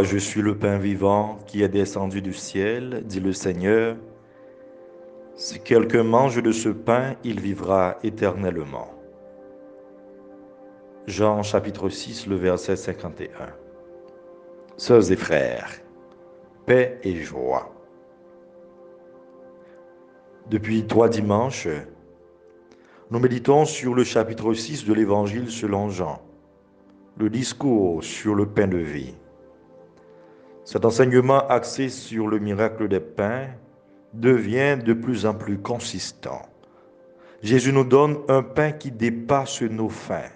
Moi, je suis le pain vivant qui est descendu du ciel, dit le Seigneur. Si quelqu'un mange de ce pain, il vivra éternellement. Jean chapitre 6, le verset 51. Sœurs et frères, paix et joie. Depuis 3 dimanches, nous méditons sur le chapitre 6 de l'Évangile selon Jean, le discours sur le pain de vie. Cet enseignement axé sur le miracle des pains devient de plus en plus consistant. Jésus nous donne un pain qui dépasse nos faims,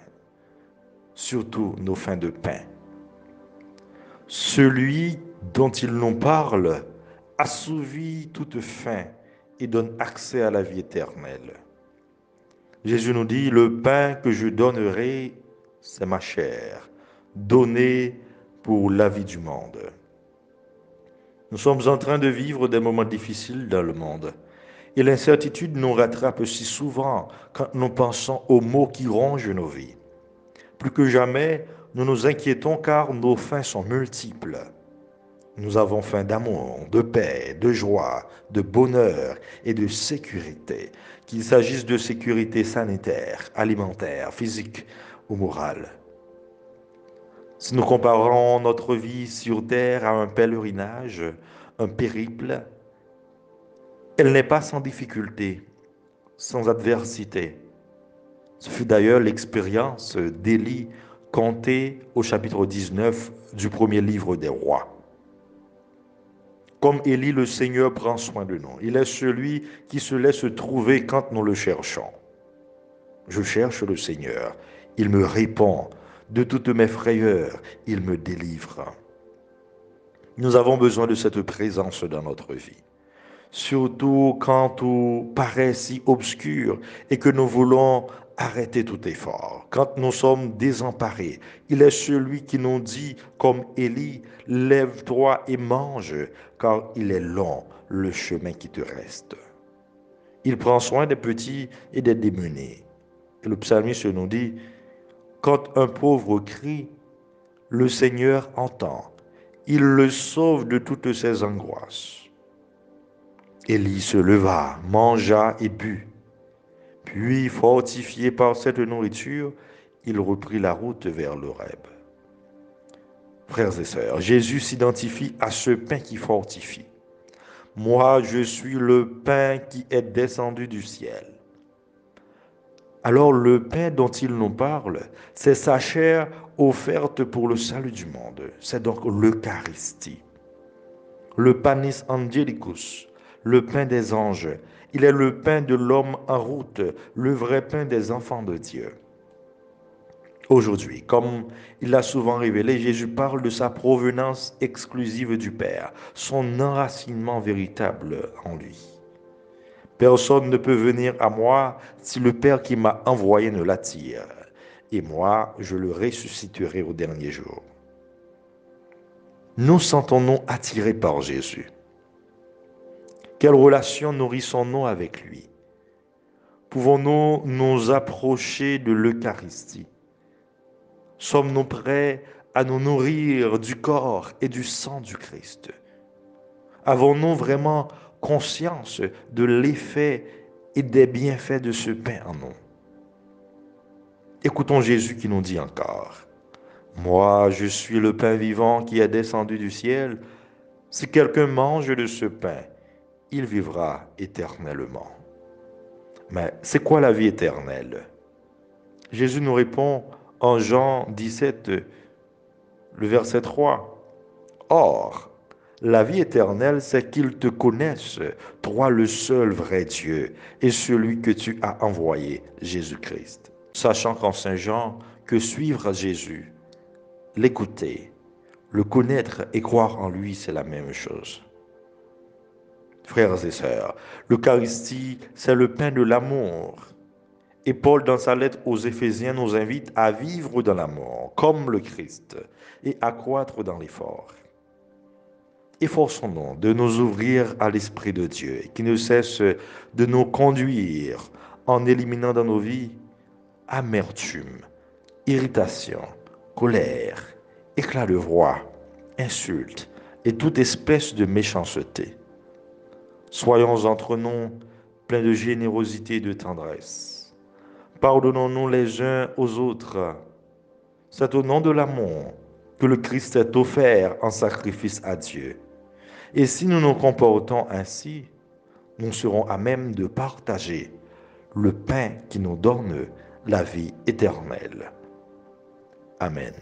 surtout nos faims de pain. Celui dont il nous parle assouvit toute faim et donne accès à la vie éternelle. Jésus nous dit, le pain que je donnerai, c'est ma chair, donnée pour la vie du monde. Nous sommes en train de vivre des moments difficiles dans le monde. Et l'incertitude nous rattrape si souvent quand nous pensons aux maux qui rongent nos vies. Plus que jamais, nous nous inquiétons car nos fins sont multiples. Nous avons faim d'amour, de paix, de joie, de bonheur et de sécurité, qu'il s'agisse de sécurité sanitaire, alimentaire, physique ou morale. Si nous comparons notre vie sur Terre à un pèlerinage, un périple, elle n'est pas sans difficulté, sans adversité. Ce fut d'ailleurs l'expérience d'Élie contée au chapitre 19 du premier livre des rois. Comme Élie, le Seigneur prend soin de nous. Il est celui qui se laisse trouver quand nous le cherchons. Je cherche le Seigneur. Il me répond. De toutes mes frayeurs, il me délivre. Nous avons besoin de cette présence dans notre vie. Surtout quand tout paraît si obscur et que nous voulons arrêter tout effort. Quand nous sommes désemparés, il est celui qui nous dit, comme Élie, lève-toi et mange, car il est long le chemin qui te reste. Il prend soin des petits et des démunis. Et le psalmiste nous dit, quand un pauvre crie, le Seigneur entend. Il le sauve de toutes ses angoisses. Élie se leva, mangea et but. Puis, fortifié par cette nourriture, il reprit la route vers l'Horeb. Frères et sœurs, Jésus s'identifie à ce pain qui fortifie. Moi, je suis le pain qui est descendu du ciel. Alors le pain dont il nous parle, c'est sa chair offerte pour le salut du monde. C'est donc l'Eucharistie. Le panis angelicus, le pain des anges. Il est le pain de l'homme en route, le vrai pain des enfants de Dieu. Aujourd'hui, comme il l'a souvent révélé, Jésus parle de sa provenance exclusive du Père, son enracinement véritable en lui. Personne ne peut venir à moi si le Père qui m'a envoyé ne l'attire, et moi, je le ressusciterai au dernier jour. Nous sentons-nous attirés par Jésus? Quelle relation nourrissons-nous avec lui? Pouvons-nous nous approcher de l'Eucharistie? Sommes-nous prêts à nous nourrir du corps et du sang du Christ? Avons-nous vraiment conscience de l'effet et des bienfaits de ce pain en nous? Écoutons Jésus qui nous dit encore, moi, je suis le pain vivant qui est descendu du ciel. Si quelqu'un mange de ce pain, il vivra éternellement. Mais c'est quoi la vie éternelle? Jésus nous répond en Jean 17, le verset 3. Or, la vie éternelle, c'est qu'ils te connaissent, toi le seul vrai Dieu, et celui que tu as envoyé, Jésus-Christ. Sachant qu'en Saint Jean, que suivre Jésus, l'écouter, le connaître et croire en lui, c'est la même chose. Frères et sœurs, l'Eucharistie, c'est le pain de l'amour. Et Paul, dans sa lettre aux Éphésiens, nous invite à vivre dans l'amour, comme le Christ, et à croître dans l'effort. Efforçons-nous de nous ouvrir à l'Esprit de Dieu, qui ne cesse de nous conduire en éliminant dans nos vies amertume, irritation, colère, éclat de voix, insulte et toute espèce de méchanceté. Soyons entre nous pleins de générosité et de tendresse. Pardonnons-nous les uns aux autres. C'est au nom de l'amour que le Christ est offert en sacrifice à Dieu. Et si nous nous comportons ainsi, nous serons à même de partager le pain qui nous donne la vie éternelle. Amen.